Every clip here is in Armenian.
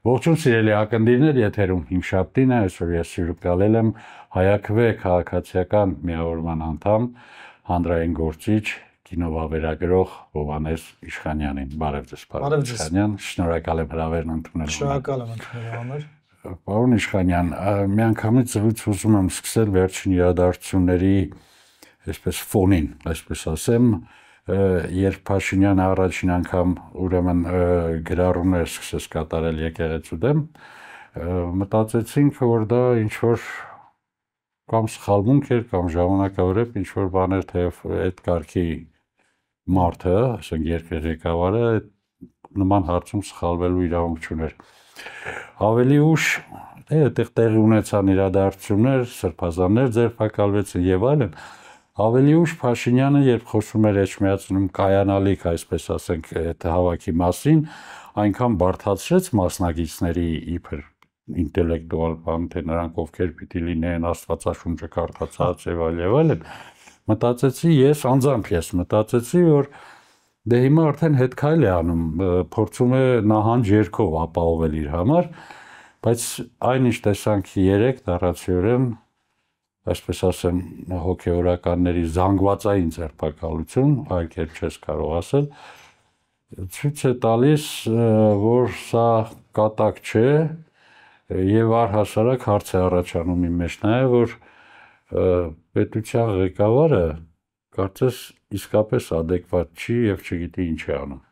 Ողջույն սիրելի ակնդիրներ, եթերում հինշաբթին է, այսօր ես հյուրընկալել եմ Հայաքվե քաղաքացիական միավորման անդամ, հանրային գործիչ, կինովավերագրող Հովհաննես Իշխանյանին։ Բարև ձեզ, պարոն Իշխանյան, շնորհակալ եմ հրավերն ընդունելու համար։ Շնորհակալ եմ ընդունելու համար։ Պարոն Իշխանյան, միանգամից զրույց ուզում եմ սկսել վերջին իրադարձությունների, այսպես ֆոնին, այսպես ասեմ, երբ Փաշինյանը առաջին անգամ ուրեմն գրառումներ սկսեց կատարել եկեղեցու դեմ, մտածեցինք, որ դա ինչ որ կամ սխալմունք էր, կամ ժամանակավորեպ ինչ որ բաներ, թեև այդ կարգի մարդը, ասենք երկրի ղեկավարը նման հարցում սխալվելու իրավունք չուներ։ Ավելի ուշ այդտեղ տեղի ունեցան իրադարձություններ, սրբազաններ ձերբակալվեցին եւ այլն։ Ավելի ուշ Փաշինյանը, երբ խոսում էր Էջմիածնում կայանալիք, այսպես ասենք, այդ հավաքի մասին, այնքան բարդացրեց մասնակիցների իբր ինտելեկտուալ բան, թե նրանք ովքեր պիտի լինեն, Աստվածաշունչը կարդացած եւ այլն, մտածեցի ես, անձամբ ես մտածեցի, որ դե հիմա արդեն հետ քայլ է անում, փորձում է նահանջ երկով ապահովել իր համար, բայց այնինչ տեսանք երեք դառացիորեն, այսպես ասեմ, հոգեորականների զանգվածային ձերբակալություն, այլ կերպ չես կարող ասել, ցույց է տալիս, որ սա կատակ չէ եւ առհասարակ հարց է առաջանում իմ մեջ նաեւ, որ պետության ղեկավարը կարծես իսկապես adekvat չի եւ չգիտի ինչ է անում։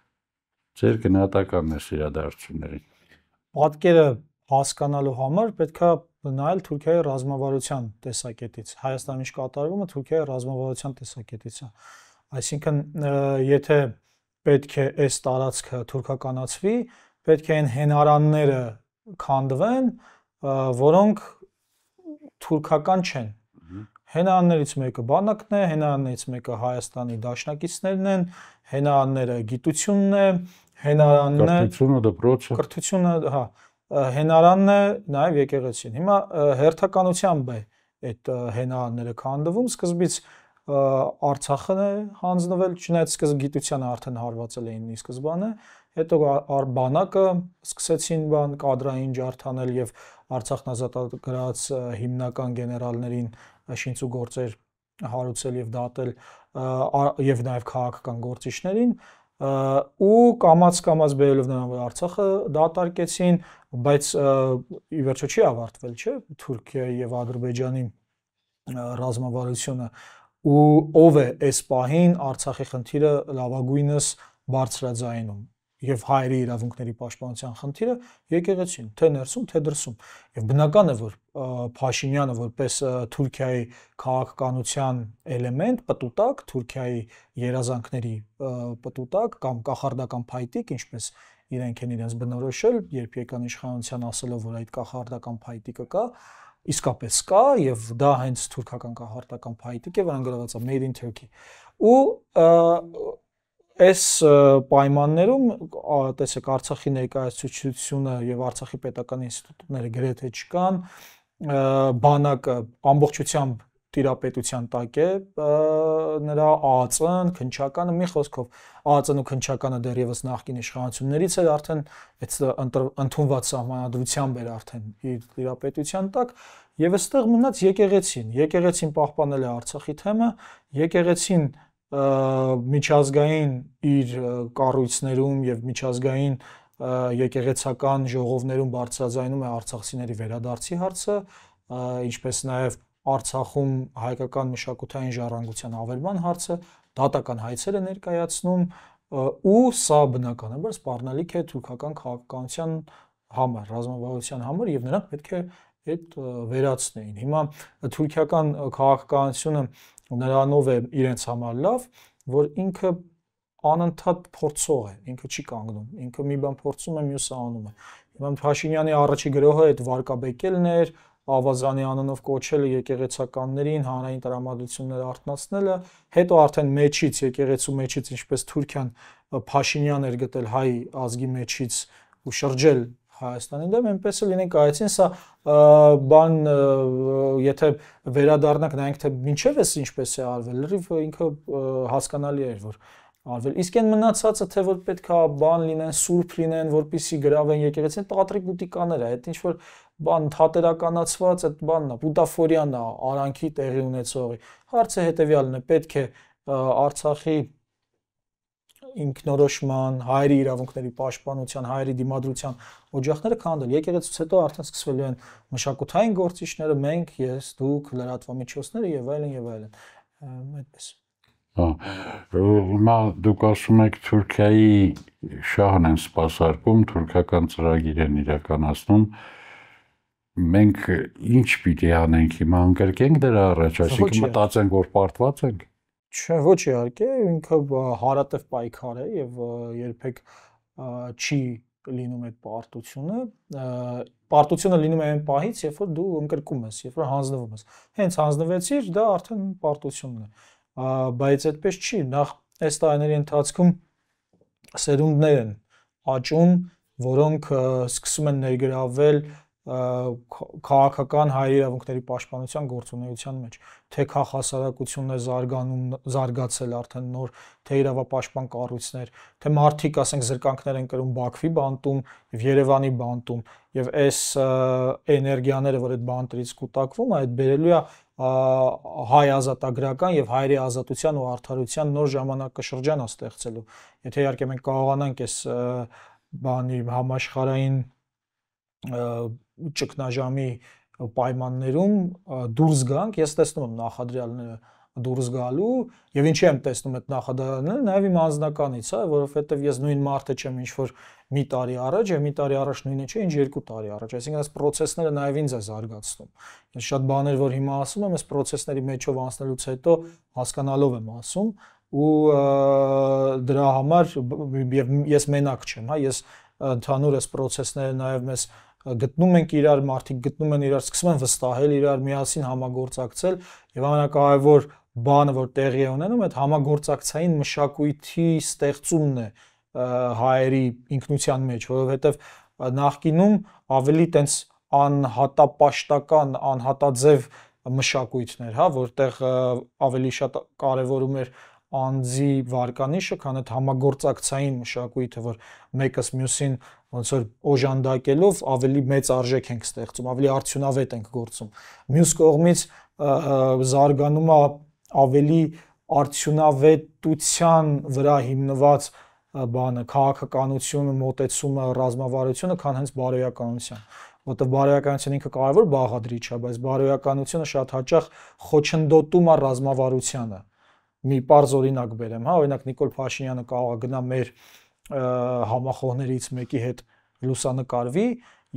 Ձեր գնահատականն է իրադարձություններին։ Պատկերը հասկանալու համար պետքա նայել Թուրքիայի ռազմավարության տեսակետից։ Հայաստանում ինչ կատարվում է Թուրքիայի ռազմավարության տեսակետից է։ Այսինքն, եթե պետք է այս տարածքը թուրքականացվի, պետք է այն հենարանները քանդվեն, որոնք թուրքական չեն։ Հենարաններից մեկը բանակն է, հենարաններից մեկը Հայաստանի դաշնակիցներն են, հենարանները գիտությունն է, հենարանն է կրթությունը, դպրոցը, հա, հենարանն է նաև եկեղեցին։ Հիմա հերթականությամբ է այդ հենարանները քանդվում, սկզբից Արցախն է հանձնվել, չնայած սկզբ գիտությանը արդեն հարվածել էին ի սկզբանե, հետո բանակը սկսեցին կադրային ջարդանել եւ Արցախն ազատագրած հիմնական գեներալներին շինծու գործեր հարուցել եւ դատել եւ նաեւ քաղաքական գործիչներին ու կամաց բերելով նրան որ Արցախը դատարկեցին, բայց ի վերջո չի ավարտվել, չէ՞, Թուրքիայի եւ Ադրբեջանի ռազմավարությունը ու ով է այս պահին Արցախի խնդիրը լավագույնս բարձրաձայնում եւ հայերի իրավունքների պաշտպանության խնդիրը եկեղեցին, թե ներսում, թե դրսում։ Եվ բնական է, որ Փաշինյանը որպես Թուրքիայի քաղաքականության էլեմենտ, պտուտակ, Թուրքիայի երազանքների պտուտակ կամ կախարդական փայտիկ, ինչպես իրենք են իրենց բնորոշել, երբ եկան իշխանության ասելով, որ այդ կախարդական փայտիկը կա, իսկապես կա եւ դա հենց թուրքական կախարդական փայտիկ է, որն գրված է Made in Turkey։ Ու այս պայմաններում տեսեք Արցախի ներկայացուցչությունը եւ Արցախի պետական ինստիտուտները գրեթե չկան, բանակը ամբողջությամբ տիրապետության տակ է, նրա ԱԱԾ-ն, քննչականը, մի խոսքով ԱԱԾ-ն ու քննչականը դեռևս նախկին իշխանություններից էր արդեն այդ ընդունված սահմանադրությամբ էր արդեն իր տիրապետության տակ եւ այստեղ մնաց եկեղեցին պահպանել է Արցախի թեմը, եկեղեցին միջազգային իր կառույցներում եւ միջազգային եկեղեցական ժողովներում բարձրաձայնում է արցախցիների վերադարձի հարցը, ինչպես նաեւ Արցախում հայկական մշակութային ժառանգության ավերման հարցը, դատական հայցեր է ներկայացնում ու սա բնականաբար սպառնալիք է թուրքական քաղաքականության համար, ռազմավարության համար եւ նրանք պետք է այդ վերացնեին։ Հիմա թուրքական քաղաքականությունը նրանով է իրենց համար լավ, որ ինքը անընդհատ փորձող է, ինքը չի կանգնում, ինքը մի բան փորձում է, մյուսը անում է։ Հիմա Փաշինյանի առաջի գրոհը այդ վարկաբեկելն էր, Ավազանի անունով կոչելը եկեղեցականներին, հանրային տրամադրությունները արթնացնելը, հետո արդեն մեջից, եկեղեցու մեջից, ինչպես Թուրքիան Փաշինյան էր գտել հայ ազգի մեջից ու շրջել Հայաստանի դեմ, այնպես էլ իրենք այցին, սա բան, եթե վերադառնանք նայենք թե ինչև էս ինչպես է արվել, լրիվ ինքը հասկանալի էր, որ արվել։ Իսկ այն մնացածը թե որ պետքա բան լինեն, սուրբ լինեն, որպիսի գրավեն եկեղեցին, տատրիկ ուտիկաներ է, այդ ինչ որ բան թատերականացված, այդ բանն է, բուտաֆորիան է, արանքի տեղի ունեցողի։ Հարցը հետեւյալն է, պետք է Արցախի ինքնորոշման, հայերի իրավունքների պաշտպանության, հայերի դիմադրության օջախները քանդել։ Եկեղեցուց հետո արդեն սկսվելու են մշակութային գործիչները, մենք, ես, դուք, լրատվամիջոցները եւ այլն եւ այլն։ Այդպես։ Հիմա դուք ասում եք Թուրքիայի շահն են սպասարկում, թուրքական ծրագիր են իրականացնում։ Մենք ինչ պիտի անենք հիմա, ընկրկենք դրա առաջ, այսինքն մտածենք, որ պարտված ենք։ Չէ, ոչ իհարկե, ինքը հարատև պայքար է եւ երբեք չի լինում այդ պարտությունը։ Պարտությունը լինում է այն պահից, երբ որ դու ընկրկում ես, երբ որ հանձնվում ես։ Հենց հանձնվեցիր, դա արդեն պարտությունն է։ Բայց այդպես չի, նախ այս տարիների ընթացքում սերունդներ են աճում, որոնք սկսում են ներգրավել քաղաքական հայերի իրավունքների պաշտպանության գործունեության մեջ, թե քաղաքասարակությունն է զարգացել արդեն նոր, թե իրավապաշտպան կառույցներ, թե մարդիկ, ասենք, զրկանքներ են կրում Բաքվի բանտում եւ Երևանի բանտում, եւ այս էներգիաները, որ այդ բանտերից կուտակվում, այդ բերելու է հայ ազատագրական եւ հայերի ազատության ու արդարության նոր ժամանակաշրջան է ստեղծելու։ Եթե իհարկե մենք կարողանանք այս բանի համաշխարհային ճգնաժամի պայմաններում դուրս գանք, ես տեսնում եմ նախադրյալները դուրս գալու եւ ինչի եմ տեսնում այդ նախադրյալները, նաեւ իմ անձնականից, հա, որովհետեւ ես նույն մարդը չեմ ինչ որ մի տարի առաջ եւ մի տարի առաջ նույնը չէ, ինչ 2 տարի առաջ, այսինքն այս process-ները նաեւ ինձ է զարգացնում։ Ես շատ բաներ որ հիմա ասում եմ, այս process-ների մեջով անցնելուց հետո հասկանալով եմ ասում ու դրա համար եւ ես մենակ չեմ, հա, ես ընդհանուր այս process-ները նաեւ մեզ գտնում ենք իրար, մարդիկ գտնում են իրար, սկսում են վստահել իրար, միասին համագործակցել եւ ամենակարևոր բանը, որ տեղի է ունենում, այդ համագործակցային մշակույթի ստեղծումն է հայերի ինքնության մեջ, որովհետեւ նախկինում ավելի տենց անհատապաշտական, անհատաձև մշակույթներ, հա, որտեղ ավելի շատ կարևորում էր անձի վարկանիշը, քան այդ համագործակցային մշակույթը, որ մեկս մյուսին ոնց որ օժանդակելով ավելի մեծ արժեք ենք ստեղծում, ավելի արդյունավետ ենք գործում։ Մյուս կողմից զարգանում է ավելի արդյունավետության վրա հիմնված բանը, քաղաքականությունը, մոտեցումը, ռազմավարությունը, քան հենց բարոյականության։ Որտեղ բարոյականությունը ինքը կարևոր բաղադրիչ է, բայց բարոյականությունը շատ հաճախ խոչընդոտում է ռազմավարությանը։ Մի պարզ օրինակ բերեմ, հա, օրինակ Նիկոլ Փաշինյանը կարող է գնա մեր համախոհներից մեկի հետ լուսանկարվի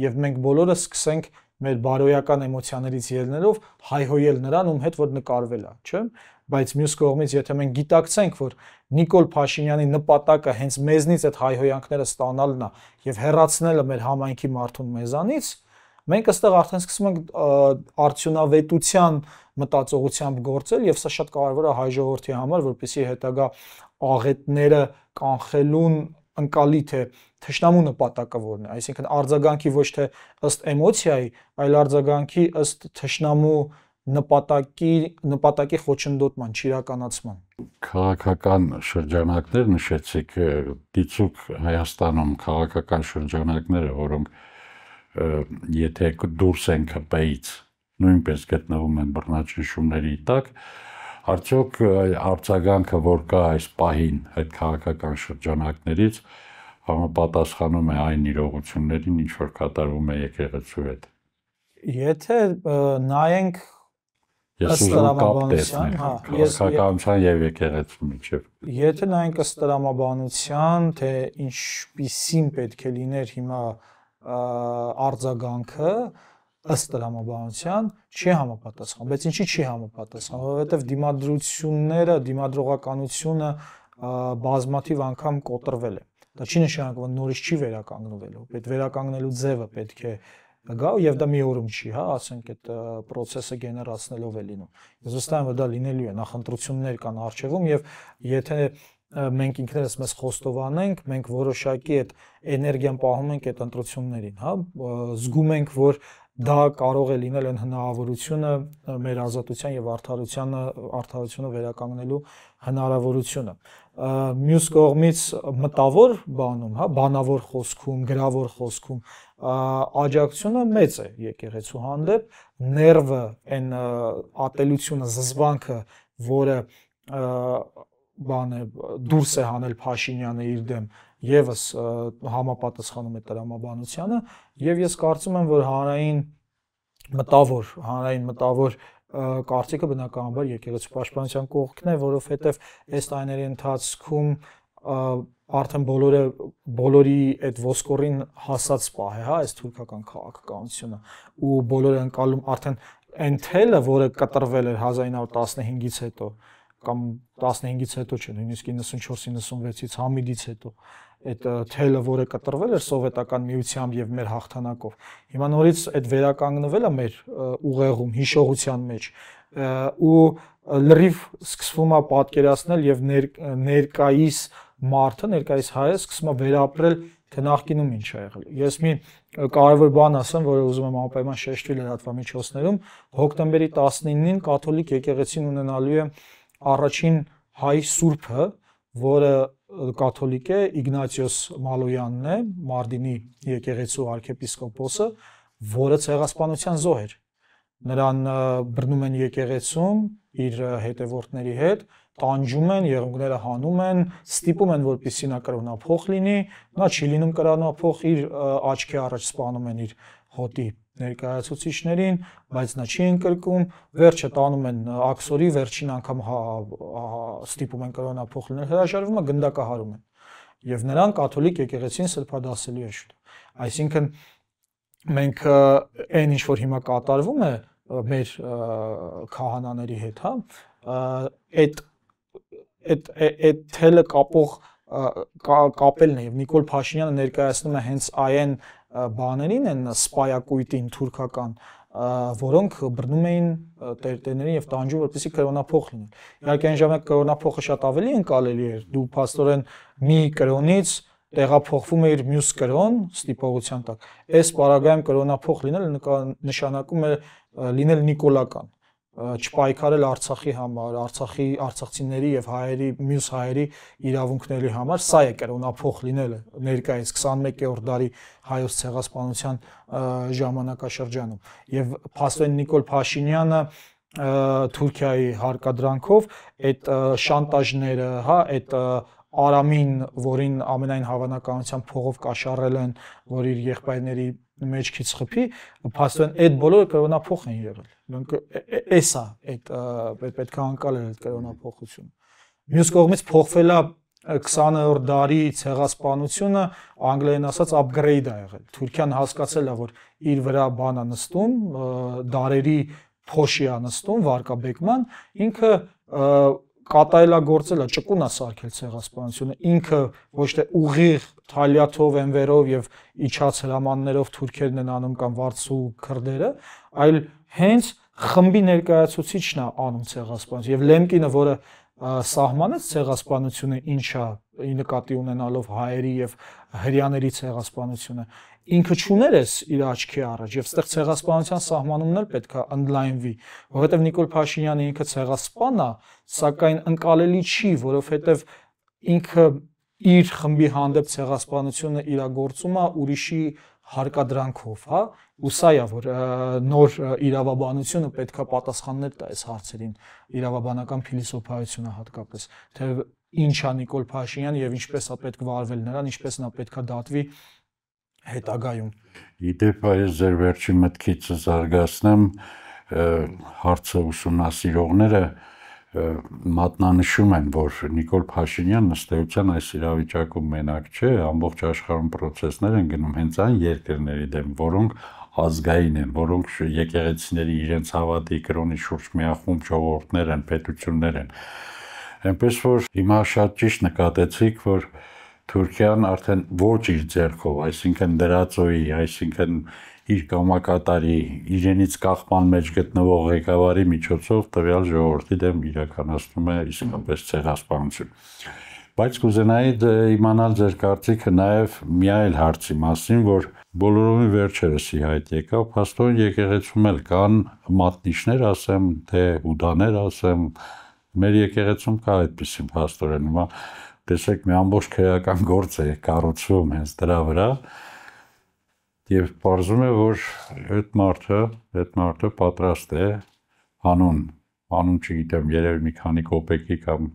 եւ մենք բոլորը սկսենք մեր բարոյական էմոցիաներից ելնելով հայհոյել նրան, ում հետ որ նկարվել է, չէ՞։ Բայց մյուս կողմից, եթե մենք գիտակցենք, որ Նիկոլ Փաշինյանի նպատակը հենց մեզնից այդ հայհոյանքները ստանալն է եւ հեռացնելը մեր համայնքի մարդուն մեզանից, մենք այստեղ արդեն սկսում ենք արդյունավետության մտածողությամբ գործել եւ սա շատ կարեւոր է հայ ժողովրդի համար, որպեսզի հետագա աղետները կանխելուն ընկալի թե թշնամու նպատակը որն է, այսինքն արձագանքի ոչ թե ըստ էմոցիայի, այլ արձագանքի ըստ թշնամու նպատակի խոչընդոտման, չիրականացման։ Քաղաքական շրջանակներ նշեցիք, դիցուք Հայաստանում քաղաքական շրջանակները, որոնք եթե դուրս են ԿՊ-ից, նույնպես գտնվում են բռնաճնշումների տակ, արդյոք արձագանքը, որ կա այս պահին այդ քաղաքական շրջանակներից, համապատասխանում է այն իրողություններին, ինչ որ կատարվում է եկեղեցու հետ։ Եթե նայենք ըստ տրամաբանության, հա, քաղաքականության եւ եկեղեցու միջեւ։ Եթե նայենք ըստ տրամաբանության, թե ինչպիսին պետք է լիներ հիմա արձագանքը, ըստ տրամաբանության չի համապատասխան, բայց ինչի չի համապատասխան, որովհետեւ դիմադրությունները, դիմադրողականությունը բազմաթիվ անգամ կոտրվել է։ Դա չի նշանակում, որ նորից չի վերականգնվելու, այդ վերականգնելու ձևը պետք է գա եւ դա մի օրում չի, հա, ասենք այդ process-ը գեներացնելով է լինում։ Ես վստահ եմ, որ դա լինելու է, նախընտրություններ կան արժևում եւ եթե մենք ինքներս մեզ խոստովանենք, մենք որոշակի այդ էներգիան պահում ենք այդ ընտրություններին, հա, զգում ենք, որ դա կարող է լինել այն հնարավորությունը մեր ազատության եւ արդարությունը վերականգնելու հնարավորությունը։ մյուս կողմից մտավոր բանում, հա, բանավոր խոսքում, գրավոր խոսքում աջակցությունը մեծ է եկեղեցու հանդեպ, ներվը, այն ատելությունը, զզվանքը, որը բան է դուրս է հանել Փաշինյանը իր դեմ, եւս համապատասխանում է տրամաբանությանը, եւ ես կարծում եմ, որ հանրային մտավոր կարծիքը բնականաբար եկեղեցու պաշտպանության կողքն է, որովհետև այս տարիների ընթացքում արդեն բոլորի այդ ոսկորին հասած պահ է, հա, այս թուրքական քաղաքականությունը ու բոլորը ընկալում արդեն այն թելը, որը կտրվել էր 1915-ից հետո կամ 15-ից հետո չէ, նույնիսկ 94-96-ից Համիդից հետո այդ թելը, որը կտրվել էր սովետական միությամբ եւ մեր հաղթանակով, հիմա նորից այդ վերականգնվել է մեր ուղեղում, հիշողության մեջ ու լրիվ սկսվում է պատկերացնել եւ ներկայիս մարդը, ներկայիս հայը սկսում է վերապրել թե նախկինում ինչ ա եղել։ Ես մի կարևոր բան ասեմ, որը ուզում եմ անպայման շեշտի լրատվամիջոցներում, հոկտեմբերի 19-ին կաթոլիկ եկեղեցին ունենալու է առաջին հայ սուրբը, որը կաթոլիկ է, Իգնատիոս Մալոյանն է, Մարդինի եկեղեցու arczepiskopos-ը, որը ցեղասպանության զոհ էր։ Նրան բռնում են եկեղեցում իր հետևորդների հետ, տանջում են, եղունգները հանում են, ստիպում են, որպեսզի նա կրոնափոխ լինի, նա չի լինում կրոնափոխ, իր աչքի առաջ սպանում են իր հոտի ներկայացուցիչներին, բայց նա չի ընկրկում, վերջը տանում են աքսորի, վերջին անգամ ստիպում են կրոնափոխ լինել, հրաժարվում է, գնդակահարում են։ Եվ նրան կաթոլիկ եկեղեցին սրբադասելու է շուտ։ Այսինքն մենք այն ինչ որ հիմա կատարվում է մեր քահանաների հետ, հա, այդ թելը կապելն է եւ Նիկոլ Փաշինյանը ներկայացնում է հենց այն բաներին են սպայակույտին թուրքական, որոնք բռնում էին տերտերներին եւ տանջում, որպեսզի կրոնափոխ լինեն։ Իհարկե այն ժամանակ կրոնափոխը շատ ավելի ընկալելի էր, դու փաստորեն մի կրոնից տեղափոխվում է իր մյուս կրոն ստիպողության տակ։ Այս պարագայում կրոնափոխ լինել նշանակում է լինել նիկոլական, չպայքարել Արցախի համար, արցախցիների եւ հայերի, մյուս հայերի իրավունքների համար, սա է կրոնափոխ լինելը ներկայիս 21-րդ դարի հայոց ցեղասպանության ժամանակաշրջանում։ Եվ փաստորեն Նիկոլ Փաշինյանը Թուրքիայի հարկադրանքով այդ շանտաժները, հա, այդ Արամին, որին ամենայն հավանականությամբ փողով կաշառել են, որ իր եղբայրների մեջքից խփի, փաստորեն այդ բոլորը կրոնափոխ են եղել։ Դրանք էսա այդ պետք է անցնել այդ կրոնափոխությունը։ Մյուս կողմից փոխվել է 20-րդ դարի ցեղասպանությունը, անգլերեն ասած upgrade ա եղել։ Թուրքիան հասկացել է, որ իր վրա բան է նստում, դարերի փոշի է նստում, վարկաբեկման, ինքը կատարելագործել է, ճկուն է սարքել ցեղասպանությունը, ինքը ոչ թե ուղիղ թալյաթով, ընվերով եւ իջած հրամաններով թուրքերն են անում կամ վարձու քրդերը, այլ հենց խմբի ներկայացուցիչն է անում ցեղասպանություն եւ Լեմկինը, որը սահմանեց ցեղասպանությունը ինչա ի նկատի ունենալով հայերի եւ հрьяաների ցեղասպանությունը, ինքը չուներ էս իր աչքի առաջ եւ այդտեղ ցեղասպանության սահմանումն էլ պետք է ընդլայնվի, որովհետեւ Նիկոլ Փաշինյանը ինքը ցեղասպան է, սակայն ընկալելի չի, որովհետեւ ինքը իր խմբի հանդեպ ցեղասպանությունը իրագործում է ուրիշի հարկադրանքով, հա, ու սա է, որ նոր իրավաբանությունը պետք է պատասխաններ տա այս հարցերին, իրավաբանական փիլիսոփայությունը հատկապես, թե ինչ է Նիկոլ Փաշինյանը եւ ինչպես է պետք վարվել նրան, ինչպես նա պետք է դատվի հետագայում։ Իդեպ այս ձեր վերջին մտքից զարգացնեմ, հարցը ուսումնասիրողները մատնանշում են, որ Նիկոլ Փաշինյանն ըստ էության այս իրավիճակում մենակ չէ, ամբողջ աշխարհում process-ներ են գնում հենց այն երկրների դեմ, որոնք ազգային են, որոնք եկեղեցիների իրենց հավատի կրոնի շուրջ միախումբ ժողովուրդներ են, պետություններ են։ Այնպես որ հիմա շատ ճիշտ նկատեցիք, որ Թուրքիան արդեն ոչ իր ձեռքով, այսինքն դրածոյի, այսինքն իր կամակատարի, իրենից կախման մեջ գտնվող ղեկավարի միջոցով տվյալ ժողովրդի դեմ իրականացնում է իսկապես ցեղասպանություն։ Բայց կուզենայի իմանալ ձեր կարծիքը նաև մի այլ հարցի մասին, որ բոլորովին վերջերս ի հայտ եկավ, փաստորեն եկեղեցում էլ կան մատնիչներ, ասեմ, թե հուդաներ, ասեմ, մեր եկեղեցում կա այդպիսին փաստորեն, հիմա տեսեք մի ամբողջ քրեական գործ է կառուցվում հենց դրա վրա եւ բարձում է որ այդ մարդը պատրաստ է հանուն չգիտեմ երևի մի քանի կոպեկի կամ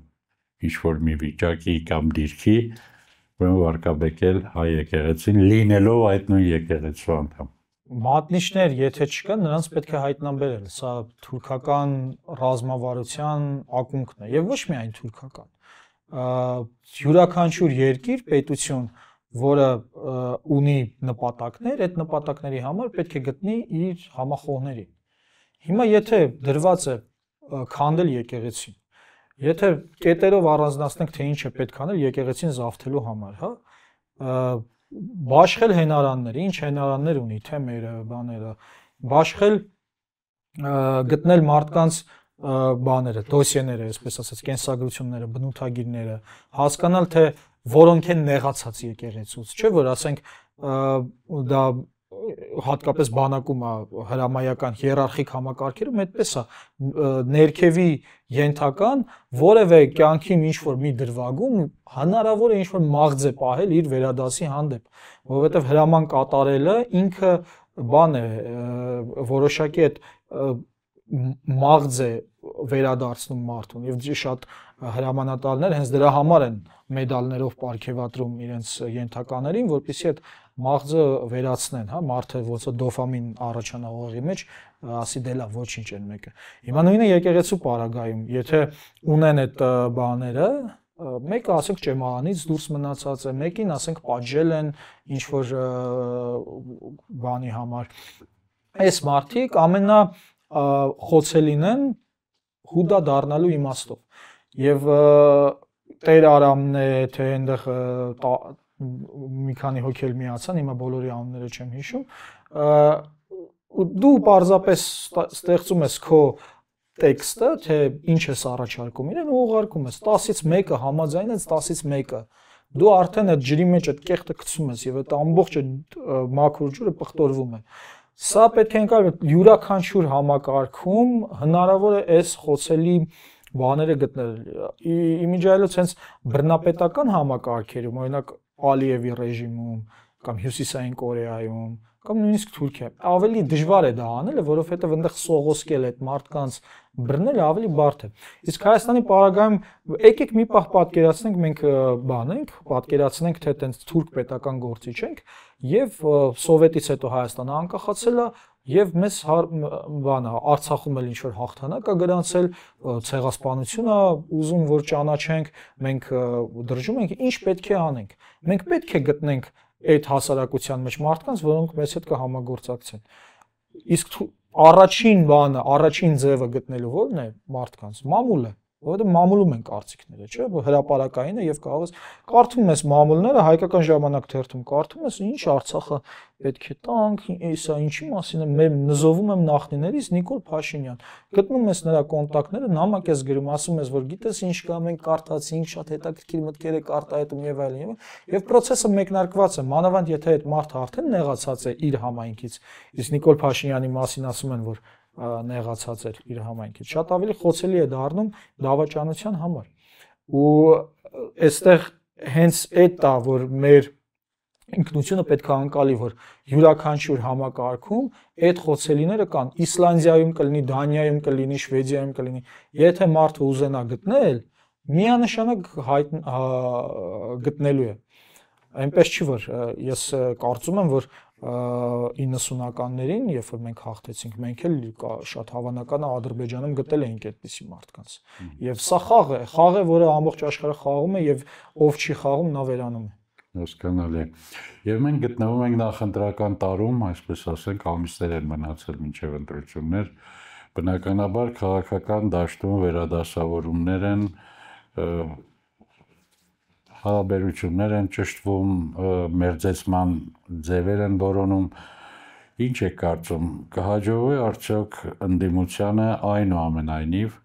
ինչ որ մի վիճակի կամ դիրքի ուրեմն վարկաբեկել հայ եկեղեցին լինելով այդ նույն եկեղեցու անդամ Մատնիչներ եթե չկան նրանց պետք է հայտնաբերել սա թուրքական ռազմավարության ակունքն է եւ ոչ միայն թուրքական յուրաքանչյուր երկիր պետություն որը ունի նպատակներ այդ նպատակների համար պետք է գտնի իր համախոհներին հիմա եթե դրված է քանդել եկեղեցին եթե կետերով առանձնացնենք թե ինչ է պետք անել եկեղեցին զավթելու համար հա Բաշխել հենարանները, ինչ հենարաններ ունի, թեմերը, բաները, բաշխել գտնել մարդկանց բաները, դոսիեները, այսպես ասած, կենսագրությունները, բնութագիրները, հասկանալ թե որոնք են նեղացած եկեղեցուց, չէ՞ որ ասենք դա հատկապես բանակում հրամայական հիերարխիկ համակարգերում այդպես է ներքևի ենթական որևէ կյանքին ինչ որ մի դրվագում հնարավոր է ինչ որ մաղձ է պահել իր վերադասի հանդեպ որովհետև հրաման կատարելը ինքը բան է որոշակի այդ մաղձ է վերադարձնում մարդուն եւ շատ հրամանատարներ հենց դրա համար են մեդալներով պարգևատրում իրենց ենթականերին որպեսզի այդ մաղձը վերացնեն, հա, մարդը ոնց է դոֆամին առաջանա ուղեղի մեջ, ասի դելա ոչինչ են մեկը։ Հիմա նույնը եկեղեցու պարագայում, եթե ունեն այդ բաները, մեկը ասենք ճեմարանից դուրս մնացած է, մեկին ասենք պատժել են ինչ որ բանի համար։ Այս մարդիկ ամենա խոցելին են հուդա դառնալու իմաստով։ Եվ Տեր Արամն է, թե այնտեղ մի քանի հոգել միացան, հիմա բոլորի անունները չեմ հիշում, դու պարզապես ստեղծում ես քո տեքստը, թե ինչ ես առաջարկում իրեն ու ուղարկում ես 10-ից 1-ը համաձայնեց 10-ից 1-ը դու արդեն այդ ջրի մեջ այդ կեղտը գցում ես եւ այդ ամբողջ մաքուր ջուրը պղտորվում է սա պետք է ընկալ յուրաքանչյուր համակարգում հնարավոր է այս խոցելի բաները գտնել իմիջայլոց հենց բռնապետական համակարգերում օրինակ Ալիևի ռեժիմում կամ Հյուսիսային Կորեայում կամ նույնիսկ Թուրքիայում ավելի դժվար է դա անելը, որովհետև այնտեղ սողոսկել այդ մարդկանց բռնելը ավելի բարդ է։ Իսկ Հայաստանի պարագայում եկեք մի պահ պատկերացնենք մենք պատկերացնենք թե այտենց թուրք պետական գործիչ ենք եւ սովետից հետո Հայաստանը անկախացել է եւ մեզ բանը Արցախում էլ ինչ որ հաղթանակ է գրանցել, ցեղասպանություն է ուզում որ ճանաչենք, մենք դրժում ենք, ինչ պետք է անենք։ Մենք պետք է գտնենք այդ հասարակության մեջ մարդկանց, որոնք մեզ հետ կհամագործակցեն։ Իսկ առաջին բանը, առաջին ձևը գտնելու ո՞րն է մարդկանց, մամուլը, որովհետեւ մամուլում են կարծիքները, չէ՞, հրապարակային է եւ կարող ես կարդում ես մամուլները, հայկական ժամանակ թերթում կարդում ես, ինչ Արցախը պետք է տանք, սա ինչի մասին է, մեր նզովում եմ նախնիներից Նիկոլ Փաշինյան։ Գտնում ես նրա կոնտակտները, նամակ ես գրում, ասում ես, որ գիտես ինչ կա, մենք կարդացինք, շատ հետաքրքիր մտքեր եք արտահայտում եւ այլն։ Եվ process-ը մեկնարկված է, մանավանդ եթե այդ մարդը արդեն նեղացած է իր համայնքից։ Իսկ Նիկոլ Փաշինյանի մասին ասում են, որ նեղացած էր իր համայնքից։ Շատ ավելի խոցելի է դառնում դավաճանության համար։ Ու այստեղ հենց այդ է, որ մեր ինքնությունը պետք է անկալի, որ յուրաքանչյուր համակարգում այդ խոցելիները կան։ Իսլանդիայում կլինի, Դանիայում կլինի, Շվեդիայում կլինի։ Եթե մարդը ուզենա գտնել, միանշանակ գտնելու է։ Այնպես չի որ ես կարծում եմ, որ 90-ականներին, երբ որ մենք հաղթեցինք, մենք էլ շատ հավանական է Ադրբեջանում գտել էինք այդպիսի մարդկանց։ Եվ սա խաղ է, որը ամբողջ աշխարհը խաղում է եւ ով չի խաղում, նա վերանում է։ Հասկանալի է։ Եվ մենք գտնվում ենք նախընտրական տարում, այսպես ասենք, ամիսներ են մնացել մինչև ընտրություններ։ Բնականաբար քաղաքական դաշտում վերադասավորումներ են, հարաբերություններ են ճշտվում, մերձեցման ձևեր են որոնում։ Ինչ եք կարծում, կհաջողվի արդյոք ընդդիմությանը այնուամենայնիվ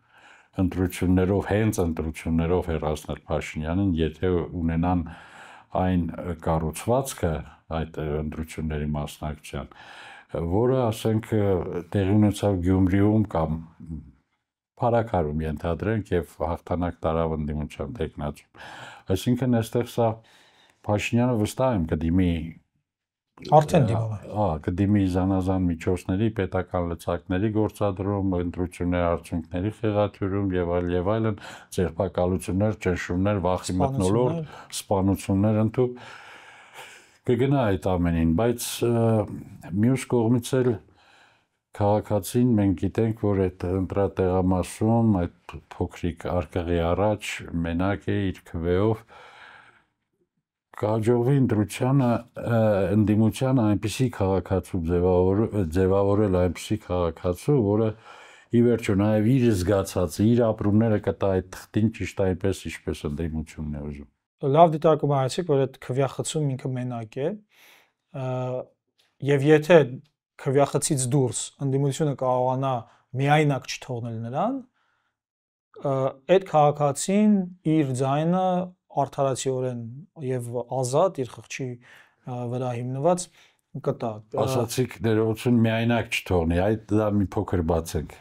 հենց ընտրություններով հեռացնել Փաշինյանին, եթե ունենան այն կառուցվածքը այդ ընտրությունների մասնակցության, որը ասենք տեղի ունեցավ Գյումրիում կամ փարակարում ենթադրենք եւ հաղթանակ տարավ ընդդիմության տեխնացում։ Այսինքն այստեղ սա Փաշինյանը վստահ եմ կդիմի արդեն դիմում է։ Կդիմի զանազան միջոցների, պետական լծակների գործադրում, ընտրությունների արդյունքների խեղաթյուրում եւ այլն, ձերբակալություններ, ճնշումներ, վախի մթնոլորտ, սպանություններ ընդཐུպ կգնա այդ ամենին, բայց մյուս կողմից էլ քաղաքացին մենք գիտենք, որ այդ ընտրատեղամասում այդ փոքրիկ արկղի առաջ մենակ է իր քվեով կհաջողվի ընդդիմությանը այնպիսի քաղաքացու ձևավորել այնպիսի քաղաքացու, որը ի վերջո նաև իր զգացածը, իր ապրումները կտա այդ թղթին ճիշտ այնպես, ինչպես ընդդիմությունն է ուզում։ Լավ դիտարկում արեցիք, որ այդ քվեախցում ինքը մենակ է, եւ եթե քվեախցից դուրս ընդդիմությունը կարողանա միայնակ չթողնել նրան, այդ քաղաքացին իր ձայնը արդարացիորեն եւ ազատ իր խղճի վրա հիմնված կտա։ Ասացիք ներողություն միայնակ չթողնի, այդ դա մի փոքր բացենք։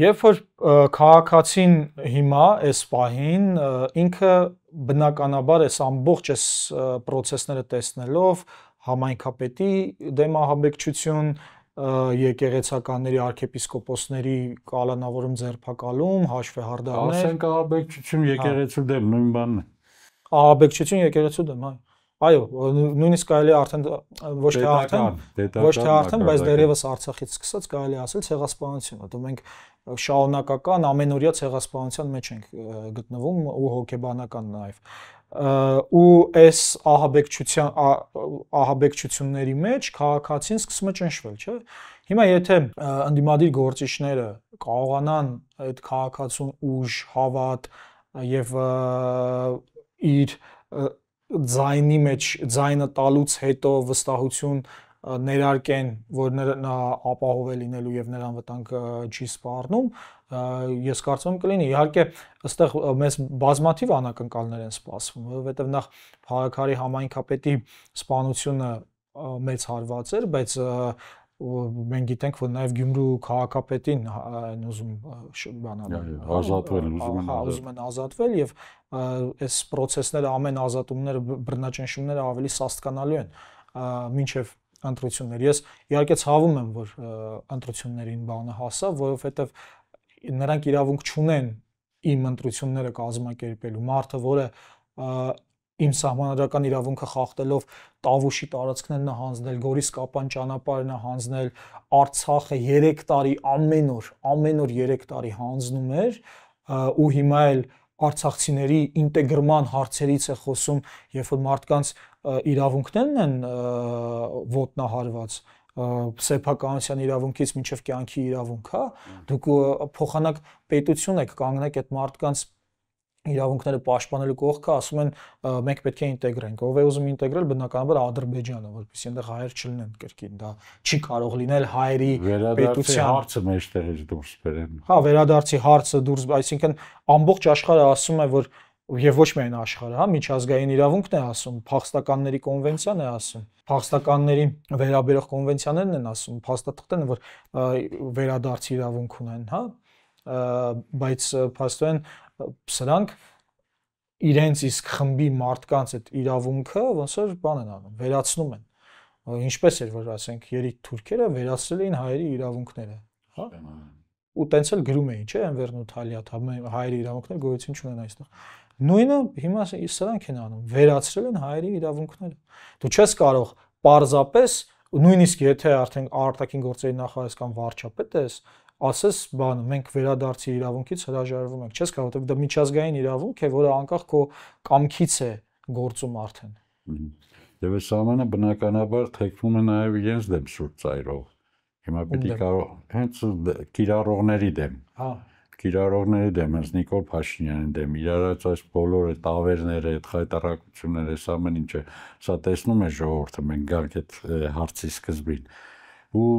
Երբ որ քաղաքացին հիմա այս պահին ինքը բնականաբար այս ամբողջ այս process-ները տեսնելով համայնքապետի դեմ ահաբեկչություն, եկեղեցականների arczepiskoposների կալանավորում ձերբակալում, հաշվեհարդարներ։ Ասենք ահաբեկչություն եկեղեցու դեմ նույն բանն է։ Ահաբեկչություն եկեղեցու դեմ, այո, նույնիսկ կարելի է արդեն ոչ թե արդեն, բայց դեռևս Արցախից սկսած կարելի է ասել ցեղասպանություն, որտեղ մենք շարունակական ամենօրյա ցեղասպանության մեջ ենք գտնվում ու հոգեբանական նաև։ Ու այս ահաբեկչությունների մեջ քաղաքացին սկսում է ճնշվել, չէ՞։ Հիմա եթե ընդդիմադիր գործիչները կարողանան այդ քաղաքացուն ուժ, հավատ եւ իր ձայնի մեջ ձայնը տալուց հետո վստահություն ներարկեն, որ նա ապահով է լինելու եւ նրան վտանգ չի սպառնում, ես կարծում եմ կլինի։ Իհարկե, այստեղ մեզ բազմաթիվ անակնկալներ են սպասվում, որովհետեւ նախ Փարաքարի համայնքապետի սպանությունը մեծ հարված էր, բայց մենք գիտենք, որ նաև Գյումրու քաղաքապետին են ուզում ուզում են ազատվել եւ այս process-ները ամեն ազատումները բռնաճնշումները ավելի սաստկանալու են մինչեւ ընտրություններ։ Ես իհարկե ցավում եմ, որ ընտրություններին բանը հասավ, որովհետեւ նրանք իրավունք չունեն իմ ընտրությունները կազմակերպելու մարդը, որը իմ սահմանադրական իրավունքը խախտելով Տավուշի տարածքներն է հանձնել, Գորիս-Կապան ճանապարհն է հանձնել, Արցախը 3 տարի ամեն օր 3 տարի հանձնում էր ու հիմա էլ արցախցիների ինտեգրման հարցերից է խոսում, երբ որ մարդկանց իրավունքներն են ոտնահարված, սեփականության իրավունքից մինչև կյանքի իրավունք, հա, դուք փոխանակ պետություն եք կանգնեք այդ մարդկանց իրավունքները պաշտպանելու կողքը, ասում են մենք պետք է ինտեգրենք, ով է ուզում ինտեգրել բնականաբար Ադրբեջանը, որպեսզի այնտեղ հայեր չլինեն կրկին, դա չի կարող լինել հայերի պետության հարցը մեջտեղից դուրս բերեն։ Հա, վերադարձի հարցը դուրս, այսինքն ամբողջ աշխարհը ասում է, որ եւ ոչ միայն աշխարհը, հա, միջազգային իրավունքն է ասում, փախստականների կոնվենցիան է ասում, փախստականների վերաբերող կոնվենցիաներն են ասում, փաստաթղթերն են, որ վերադարձի իրավունք ունեն, հա, բայց փաստորեն սրանք իրենց իսկ խմբի մարդկանց այդ իրավունքը ոնց որ բան են անում, վերացնում են։ Ինչպես էր, որ ասենք երիտ թուրքերը վերացրել էին հայերի իրավունքները, հա։ Ու տենց էլ գրում էին, չէ՞, Էնվերն ու Թալիաթ, հայերի իրավունքները գոյություն չունեն այստեղ։ Նույնը հիմա սրանք են անում, վերացրել են հայերի իրավունքները։ Դու չես կարող պարզապես, նույնիսկ եթե արդեն արտաքին գործերի նախարար կամ վարչապետ ես, ասես բանը մենք վերադարձի իրավունքից հրաժարվում ենք, չես կարող, որովհետև դա միջազգային իրավունք է, որը անկախ քո կամքից է գործում արդեն։ Եվ այս ամենը բնականաբար թեքվում է նաև իրենց դեմ սուրճ ծայրով։ Հիմա պետք է կարող հենց կիրառողների դեմ։ Հա, կիրառողների դեմ, հենց Նիկոլ Փաշինյանի դեմ, իրար այս բոլոր այդ ավերները, այդ խայտարակությունները, այս ամեն ինչը, սա տեսնում է ժողովուրդը, մենք գանք այդ հարցի սկզբին։ Ու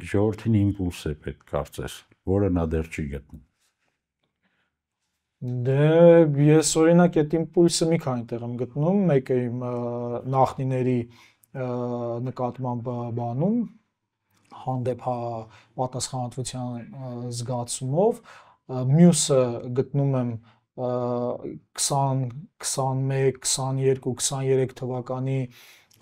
ժողովրդին իմպուլս է պետք կարծես, որը նա դեռ չի գտնում։ Դե ես օրինակ այդ իմպուլսը մի քանի տեղ եմ գտնում, մեկը իմ նախնիների նկատմամբ բանում, հանդեպ պատասխանատվության զգացումով, մյուսը գտնում եմ 20, 21, 22, 23 թվականի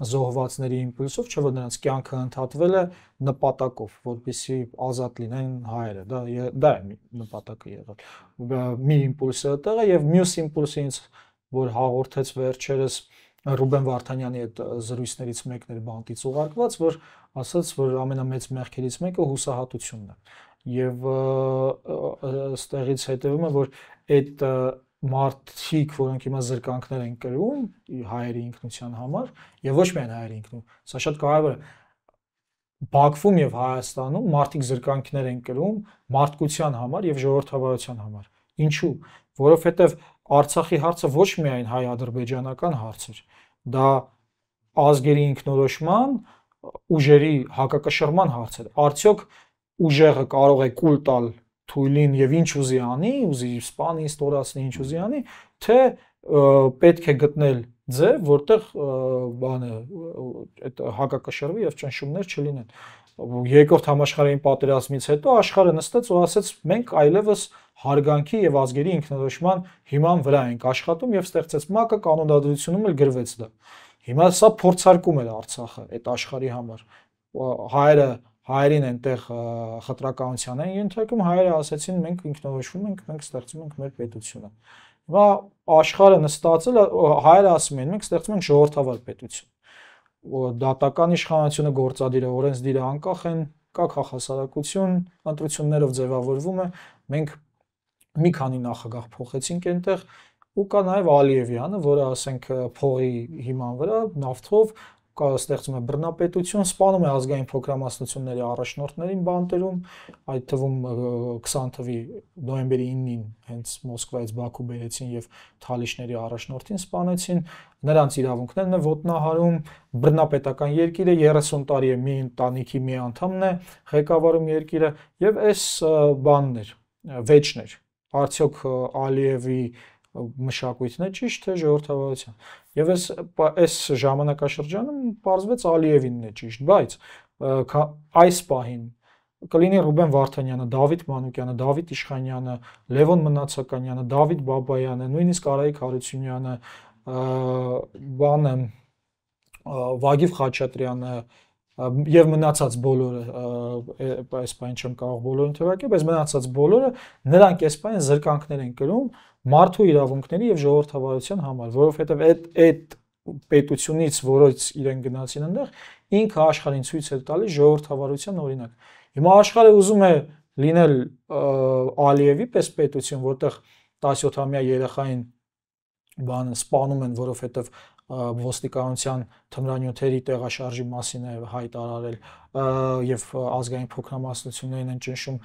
զոհվածների իմպուլսով, չէ՞ որ նրանց կյանքը ընդհատվել է նպատակով, որպեսզի ազատ լինեն հայերը, դա է նպատակը եղել։ Մի իմպուլսը այդտեղ է եւ մյուս իմպուլսը ինձ որ հաղորդեց վերջերս Ռուբեն Վարդանյանի այդ զրույցներից մեկն էր բանտից ուղարկված, որ ասաց, որ ամենամեծ մեղքերից մեկը հուսահատությունն է։ Եվ այստեղից հետևում է, որ այդ մարդիկ, որոնք հիմա զրկանքներ են կրում հայերի ինքնության համար, եւ ոչ միայն հայերի ինքնություն, սա շատ կարևոր է։ Բաքվում եւ Հայաստանում մարդիկ զրկանքներ են կրում մարդկության համար եւ ժողովրդավարության համար։ Ինչու՞։ Որովհետեւ Արցախի հարցը ոչ միայն հայ-ադրբեջանական հարց էր, դա ազգերի ինքնորոշման, ուժերի հակակշռման հարց էր։ Արդյոք ուժեղը կարող է կուլ տալ թույլին եւ ինչ ուզի անի, ուզի սպանի, ստորացնի, ինչ ուզի անի, թե պետք է գտնել ձև, որտեղ բանը այդ հակակշռվի եւ ճնշումներ չլինեն։ Երկրորդ համաշխարհային պատերազմից հետո աշխարհը նստեց ու ասեց մենք այլևս հարգանքի եւ ազգերի ինքնորոշման հիման վրա ենք աշխատում եւ ստեղծեց ՄԱԿ-ը, կանոնադրությունում էլ գրվեց դա։ Հիմա սա փորձարկում է Արցախը այդ աշխարհի համար։ Հայերին այնտեղ խտրականության են ենթարկում, հայերը ասացին մենք ինքնորոշվում ենք, մենք ստեղծում ենք մեր պետությունը։ Հիմա աշխարհը նստածել հայերը ասում են մենք ստեղծում ենք ժողովրդավար պետություն։ Դատական իշխանությունը գործադիր է, օրենսդիրը անկախ են, կա քաղաքասարակություն, ընտրություններով ձևավորվում է, մենք մի քանի նախագահ փոխեցինք այնտեղ ու կա նաև Ալիևյանը, որը ասենք փողի հիման վրա նավթով ստեղծում է բռնապետություն, սպանում է ազգային փոքրամասնությունների առաջնորդներին բանտերում, այդ թվում 20 թվականի նոյեմբերի 9-ին հենց Մոսկվայից Բաքու բերեցին եւ թալիշների առաջնորդին սպանեցին, նրանց իրավունքներն է ոտնահարում, բռնապետական երկիր է, 30 տարի է մի ընտանիքի մի անդամն է ղեկավարում երկիրը եւ այս բանն էր, վեճն էր։ Արդյոք Ալիևի մշակույթն է ճիշտ թե ժողովրդավարության։ Եվ այս ժամանակաշրջանում պարզվեց Ալիևինն է ճիշտ, բայց այս պահին կլինի Ռուբեն Վարդանյանը, Դավիթ Մանուկյանը, Դավիթ Իշխանյանը, Լևոն Մնացականյանը, Դավիթ Բաբայանը, նույնիսկ Արայիկ Հարությունյանը, Վագիվ Խաչատրյանը եւ մնացած բոլորը, այս պայն չեմ կարող բոլորին թվարկել, բայց մնացած բոլորը նրանք այս պայն զրկանքներ են կրում մարդու իրավունքների եւ ժողովրդավարության համար, որովհետեւ այդ պետությունից, որից իրեն գնացին այնտեղ, ինքը աշխարհին ցույց է տալիս ժողովրդավարության օրինակ։ Հիմա աշխարհը ուզում է լինել Ալիևի պես պետություն, որտեղ 17-ամյա երեխային բանը սպանում են, որովհետեւ ոստիկանության թմրանյութերի տեղաշարժի մասին է հայտարարել եւ ազգային փոքրամասնություններին են ճնշում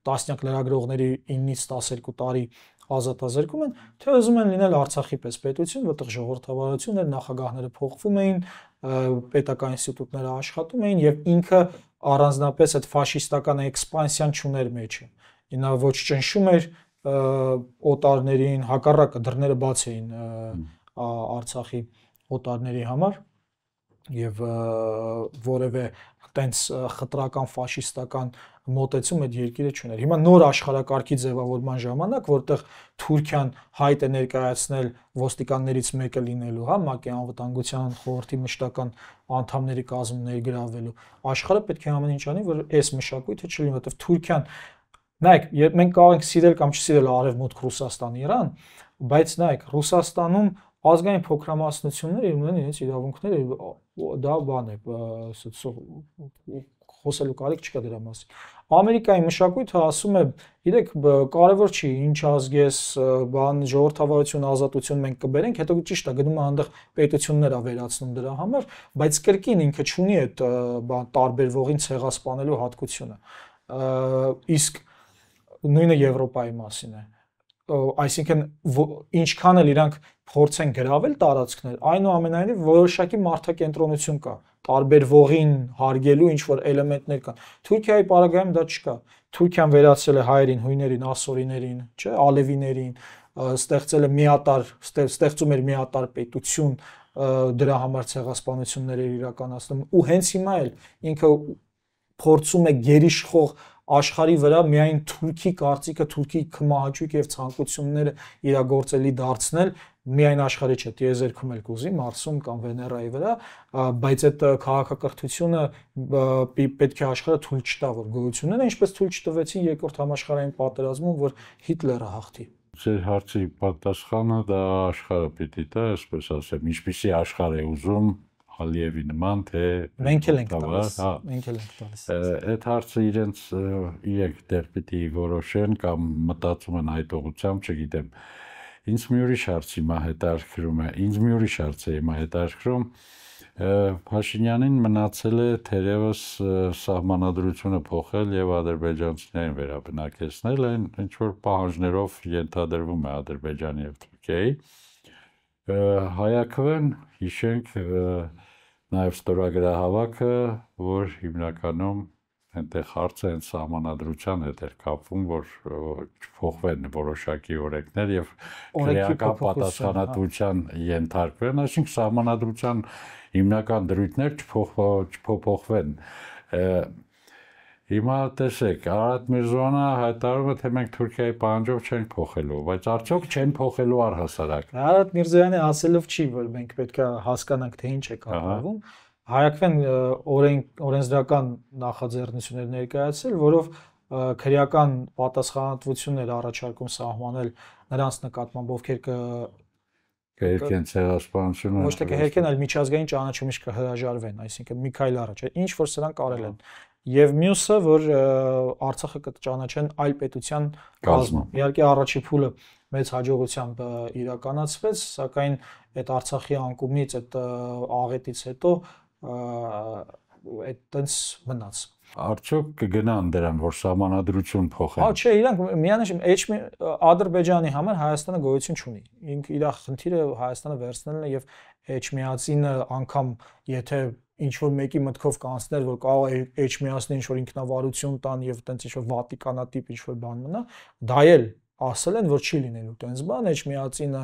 տասնյակ լրագրողների 9-ից 12 տարի ազատազրկում են, թե ուզում են լինել Արցախի պես պետություն, որտեղ ժողովրդավարություն էր, նախագահները փոխվում էին, պետական ինստիտուտները աշխատում էին եւ ինքը առանձնապես այդ ֆաշիստական էքսպանսիան չուներ մեջը։ Նա ոչ ճնշում էր օտարներին, հակառակը դռները բաց էին Արցախի օտարների համար եւ որևէ այտենց խտրական ֆաշիստական մոտեցում այդ երկիրը չուներ։ Հիմա նոր աշխարհակարգի ձևավորման ժամանակ, որտեղ Թուրքիան հայտ է ներկայացնել ոստիկաններից մեկը լինելու, հա, ՄԱԿ-ի անվտանգության խորհրդի մշտական անդամների կազմում ներգրավելու, աշխարհը պետք է ամեն ինչ անի, որ այս մշակույթը չլինի, որտեղ Թուրքիան, նայեք, մենք կարող ենք սիրել կամ չսիրել Արևմուտք, Ռուսաստան, Իրան, բայց նայեք, Ռուսաստանում ազգային փոքրամասնությունները ունեն իրենց իրավունքները, դա բան է, խոսելու կարիք չկա դրա մասին։ Ամերիկայի մշակույթը ասում է, գիտեք, կարևոր չի ինչ ազգ ես, բան ժողովրդավարություն, ազատություն մենք կբերենք, հետո ճիշտ է գնում է այնտեղ պետություններ ա վերացնում դրա համար, բայց կրկին ինքը չունի այդ բան տարբերվողին ցեղասպանելու հատկությունը։ Իսկ նույնը Եվրոպայի մասին է։ Այսինքն ինչքան էլ իրանք փորձեն գրավել տարածքներ, այնուամենայնիվ որոշակի մարդակենտրոնություն կա, տարբերվողին հարգելու ինչ որ էլեմենտներ կան։ Թուրքիայի պարագայում դա չկա։ Թուրքիան վերացրել է հայերին, հույներին, ասորիներին, չէ, ալևիներին, ստեղծում էր միատար պետություն, դրա համար ցեղասպանություններ էր իրականացնում ու հենց հիմա էլ ինքը փորձում է գերիշխող աշխարհի վրա միայն Թուրքի կարծիքը, Թուրքի քմահաճույք եւ ցանկությունները իրագործելի դարձնել միայն աշխարհի չէ, տիեզերքում էլ կուզի, Մարսում կամ Վեներայի վրա, բայց այդ քաղաքակրթությունը պետք է աշխարհը թույլ չտա, որ գոյություն ունենա, ինչպես թույլ չտվեցին երկրորդ համաշխարհային պատերազմում, որ Հիտլերը հաղթի։ Ձեր հարցի պատասխանը դա աշխարհը պիտի տա, այսպես ասեմ, ինչպիսի աշխարհ է ուզում Ալիևի նման, թե մենք էլ ենք տալիս, մենք էլ ենք տալիս։ Այդ հարցը իրենք դեռ պիտի որոշեն կամ մտածում են այդ ուղղությամբ, չգիտեմ։ Ինձ մի ուրիշ հարց հիմա հետաքրքրում է, Փաշինյանին մնացել է թերևս սահմանադրությունը փոխել եւ ադրբեջանցիներին վերաբնակեցնել, այն ինչ որ պահանջներով ենթադրվում է Ադրբեջանի եւ Թուրքիայի։ Հայաքվեն հիշենք նաև ստորագրահավաքը, որ հիմնականում այնտեղ հարցը այն սահմանադրության հետ էր կապվում, որ չփոխվեն որոշակի օրենքներ եւ քրեական պատասխանատվության ենթարկվեն, այսինքն սահմանադրության հիմնական դրույթներ չփոխվեն։ Հիմա տեսեք, Արարատ Միրզոյանը հայտարարում է, թե մենք Թուրքիայի պահանջով չենք փոխելու, բայց արդյոք չեն փոխելու առհասարակ։ Արարատ Միրզոյանի ասելով չի, որ մենք պետք է հասկանանք, թե ինչ է կատարվում։ Հայաքվեն օրենսդրական նախաձեռնություններ ներկայացրել, որով քրեական պատասխանատվություն էր առաջարկում սահմանել նրանց նկատմամբ, ովքեր կհերքեն ցեղասպանությունը, ոչ թե կհերքեն, այլ միջազգային ճանաչումից կհրաժարվեն, այսինքն մի քայլ առաջ, ինչ որ սրանք արել են։ Եվ մյուսը, որ Արցախը կճանաչեն այլ պետության կազմում։ Իհարկե առաջի փուլը մեծ հաջողությամբ իրականացվեց, սակայն այդ Արցախի անկումից, այդ աղետից հետո այդտենց մնաց։ Արդյոք կգնան դրան, որ սահմանադրություն փոխեն։ Հա, չէ, իրանք միանշան Ադրբեջանի համար Հայաստանը գոյություն չունի։ Ինքը իր խնդիրը Հայաստանը վերցնելն է եւ Էջմիածինը անգամ եթե ինչ որ մեկի մտքով կանցներ, որ կարող է Էջմիածինը ինչ որ ինքնավարություն տան եւ այտենց ինչ որ վատիկանատիպ ինչ որ բան մնա, դա էլ ասել են, որ չի լինելու այտենց բան, Էջմիածինը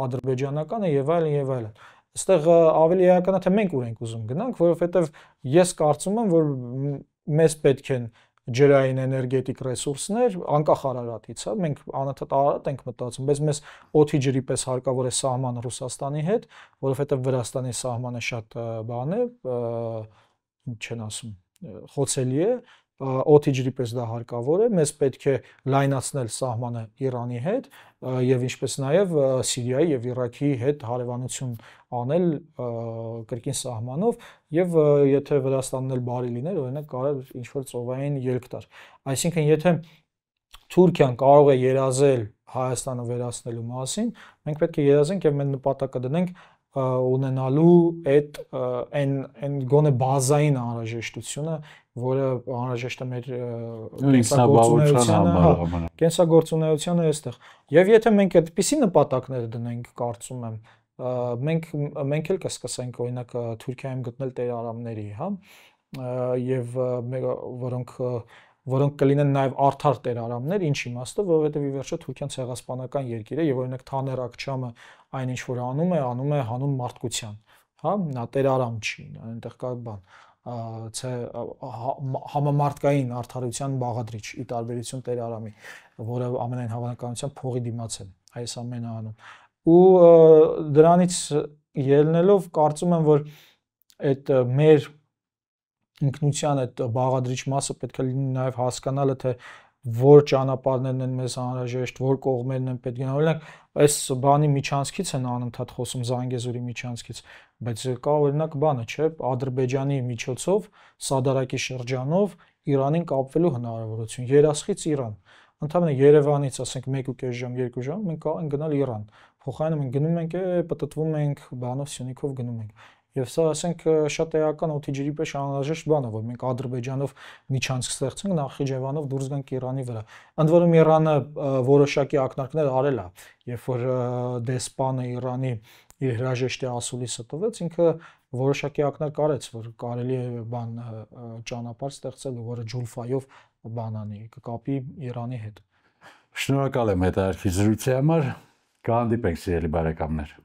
ադրբեջանական է եւ այլն։ Այստեղ ավելի էական է, թե մենք ուր ենք ուզում գնանք, որովհետեւ ես կարծում եմ, որ մեզ պետք են ջրային էներգետիկ ռեսուրսներ, անկախ Արարատից, հա, մենք անընդհատ Արարատ ենք մտածում, բայց մեզ օդի ջրի պես հարկավոր է սահման Ռուսաստանի հետ, որովհետև Վրաստանի սահմանը շատ բան է, ինչ են ասում, խոցելի է, օդի ջրի պես դա հարկավոր է, մեզ պետք է լայնացնել սահմանը Իրանի հետ եւ ինչպես նաեւ Սիրիայի եւ Իրաքի հետ հարևանություն անել կրկին սահմանով եւ եթե Վրաստանն էլ բարի լիներ, օրինակ կարող է ինչ որ ծովային ելք տար։ Այսինքն եթե Թուրքիան կարող է երազել Հայաստանը վերացնելու մասին, մենք պետք է երազենք եւ մենք նպատակը դնենք ունենալու այդ այն գոնե բազային անհրաժեշտությունը, որը անհրաժեշտ է մեր կենսագործունեությանը այստեղ։ Եվ եթե մենք այդպիսի նպատակներ դնենք, կարծում եմ, մենք էլ կսկսենք օրինակ Թուրքիայում գտնել տերարամների, հա, եւ որոնք կլինեն նաև արդար տերարամներ, ինչ իմաստով, որովհետև ի վերջո Թուրքիան ցեղասպանական երկիր է եւ օրինակ Թաներ Աքչամը այն ինչ որ անում է հանուն մարդկության, հա, նա տերարամ չի, այնտեղ կա բան, համամարտկային արդարության բաղադրիչ ի տարբերություն տերարամի, որը ամենայն հավանականությամբ փողի դիմաց է այս ամենը անում։ Ու դրանից ելնելով կարծում եմ, որ այդ մեր ինքնության այդ բաղադրիչ մասը պետք է լինի նաև հասկանալը, թե որ ճանապարհներն են մեզ անհրաժեշտ, որ կողմերն են պետք գնալ։ Օրինակ, այս բանի միջանցքից են անընդհատ խոսում Զանգեզուրի միջանցքից, բայց կա օրինակ բանը, չէ, Ադրբեջանի միջոցով Սադարակի շրջանով Իրանին կապվելու հնարավորություն, Երասխից Իրան։ Ընդհանրապես Երևանից, ասենք 1.5 ժամ, 2 ժամ մենք կարող ենք գնալ Իրան։ Փոխարենը մենք գնում ենք, պտտվում ենք, բանով Սյունիքով գնում ենք։ Եվ սա ասենք շատ էական օդի ջրի պես անհրաժեշտ բան է, որ մենք Ադրբեջանով միջանցք ստեղծենք, Նախիջևանով դուրս գանք Իրանի վրա։ Ընդ որում Իրանը որոշակի ակնարկներ արել է, երբ որ դեսպանը Իրանի իր հրաժեշտի ասուլիսը տվեց, ինքը որոշակի ակնարկ արեց, որ կարելի է բան ճանապարհ ստեղծել, որը Ջուլֆայով բան անի, կկապի Իրանի հետ։ Շնորհակալ եմ հետաքրքիր զրույցի համար, կհանդիպենք սիրելի բարեկամներ։